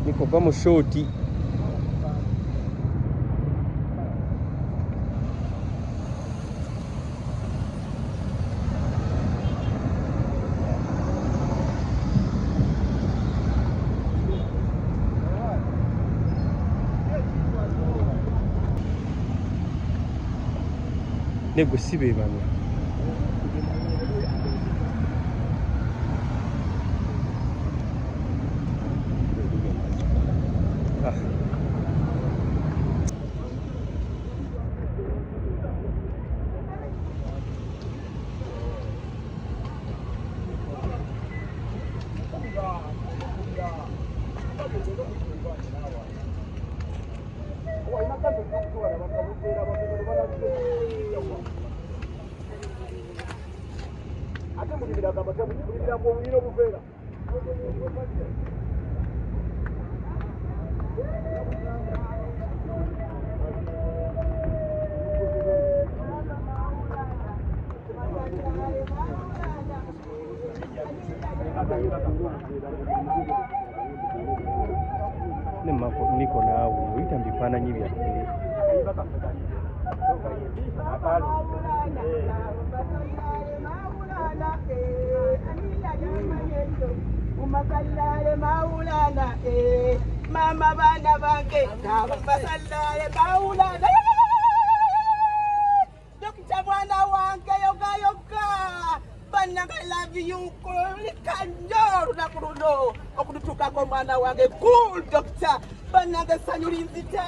niko kama shoti. Nego sibe bana. Niko nawe uita mbifananyi byaffe. Mama bana bange basallale maulana Dokita mwana wange yoga bana I love you kanyo nakuruno okututuka ko mwana wange cool doctor bana gasanyuri nzita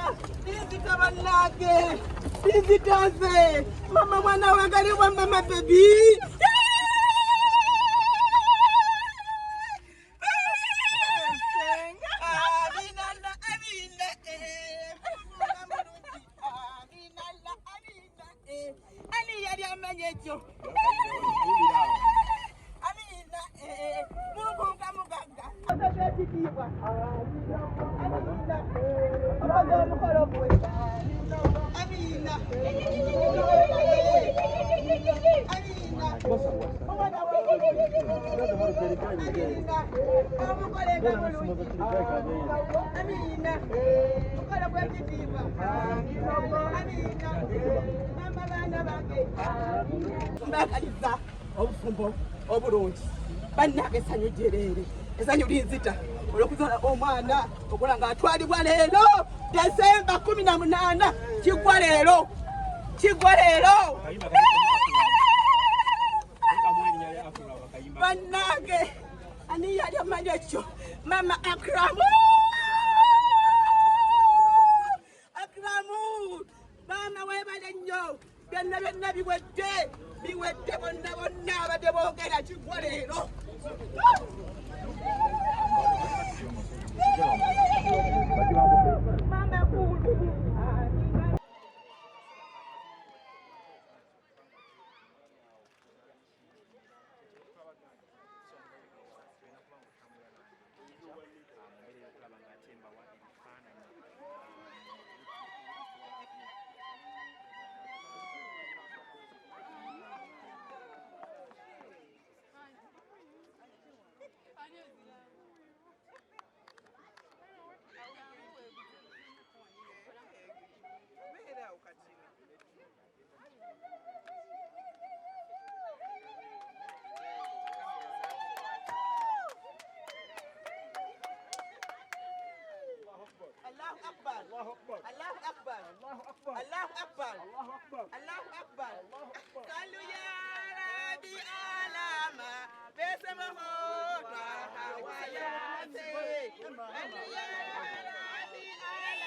banage nzitaze mama mwana wange ali wa mama baby mbakaliza obufumbo obulungi bannange essanyu jerere essanyu linzita olw'okuzala omwana okola nga atwalibwa leero Desemba 18 kigwa leero bannange ani yali amanyi ekyo mama Akramu mama webale nnyo byonna biwedde bonna abadde boogera kigwa leero mama kulu Allahu Akbar. Sallu ya Rabbi alama besamaho hawayate. Sallu ya Rabbi alama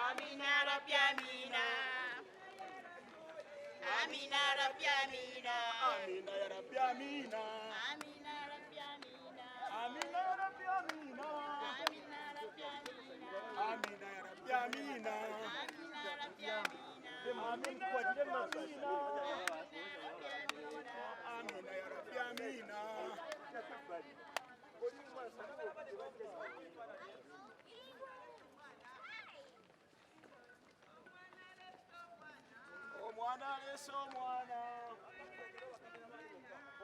Amina Rabbi Amina. Amina Rabbi Amina. Amina ya Rabbi Amina. Amina Rabbi Amina. Amina ya Rabbi Amina. Amina Rabbi Amina. Amina ya Rabbi Amina. Amina Rabbi Amina. Amina ya Rabbi Amina. Amina ya Rabbi Amina. Omwana leso omwana.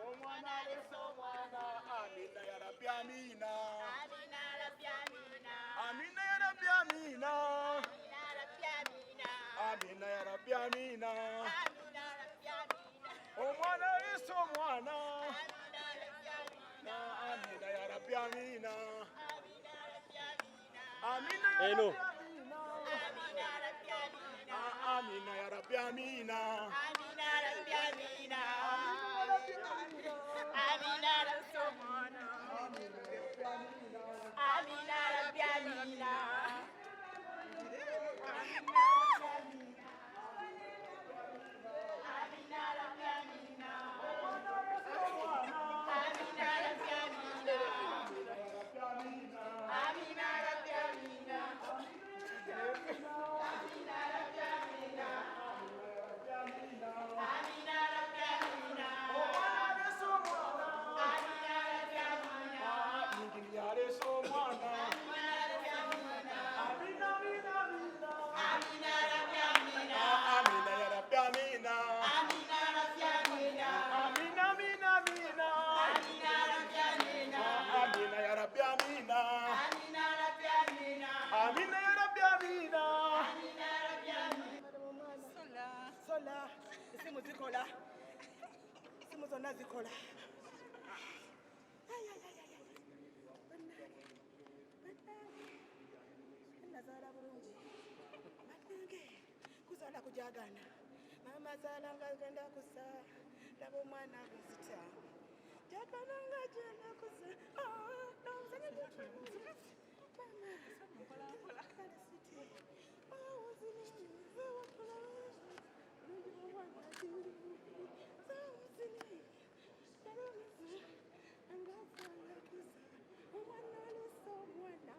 Omwana leso omwana. Amina ya Rabbi Amina. Amina Rabbi Amina. Amina ya Rabbi Amina. Amina Rabbi Amina. Amina ya Rabbi Amina. Amina Rabbi Amina. Omwana leso omwana. Amina Rabbi Amina. Amina ya Rabbi Amina. Amina Rabbi Amina. Amina ya Eno. Rabbi Amina. Amina Rabbi Amina. Amina ya Rabbi Amina. Amina Rabbi Amina. Amina Rabbi Amina. Amina Rabbi Amina. Amina Rabbi Amina. Amina Rabbi Amina. Amina Rabbi Amina. Amina Rabbi Amina. Amina Rabbi Amina. Omwana leso omwana. Amina Rabbi Amina. Mwingine ya leso omwana. Amina Rabbi Amina. Amina Amina Amina. Amina Rabbi Amina. Amina ya Rabbi Amina. Amina Rabbi Amina. Amina Amina Amina. Amina Rabbi Amina. Amina ya Rabbi Amina. Amina Rabbi Amina. Amina ya Rabbi Amina. Amina Rabbi Amina. Sola, isimu zikola. Isimu zona zikola. Nazala bulungi. Bannange kuzaala kujagana. Mama zaala nga agenda kusa. Laba omwana abuzita. Jagana nga agenda kusa. Nomuzanya gy'otubuuza. Mama, mpola siti. Wazini, zawakola. Bulungi bw'omwana atindi. Zawuzini. Yalonzi. Angazaala kusa. Omwana alesa omwana.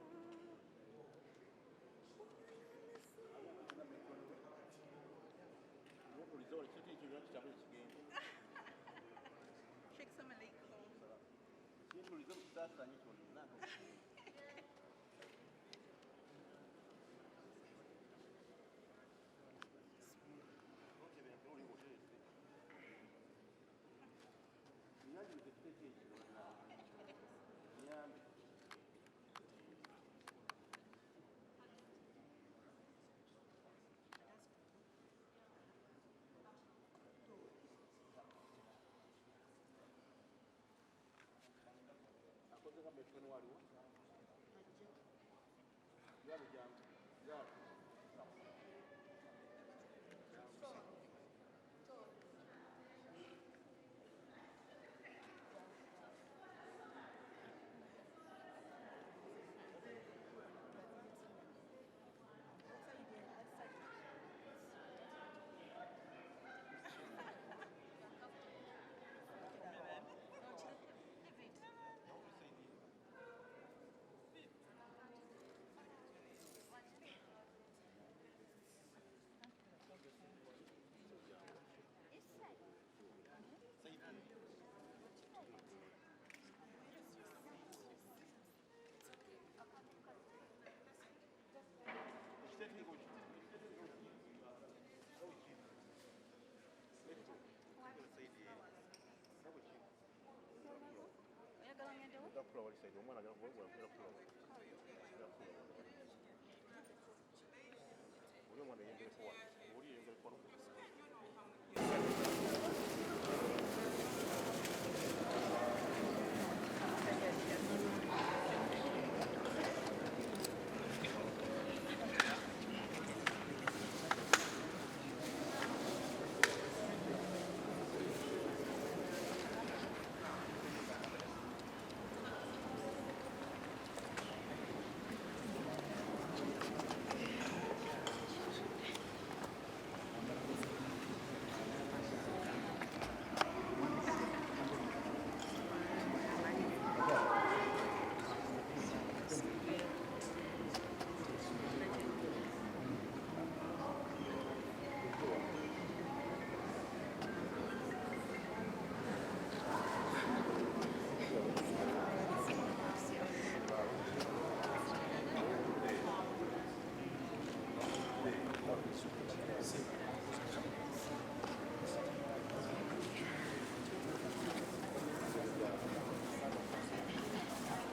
Yesu Kristo.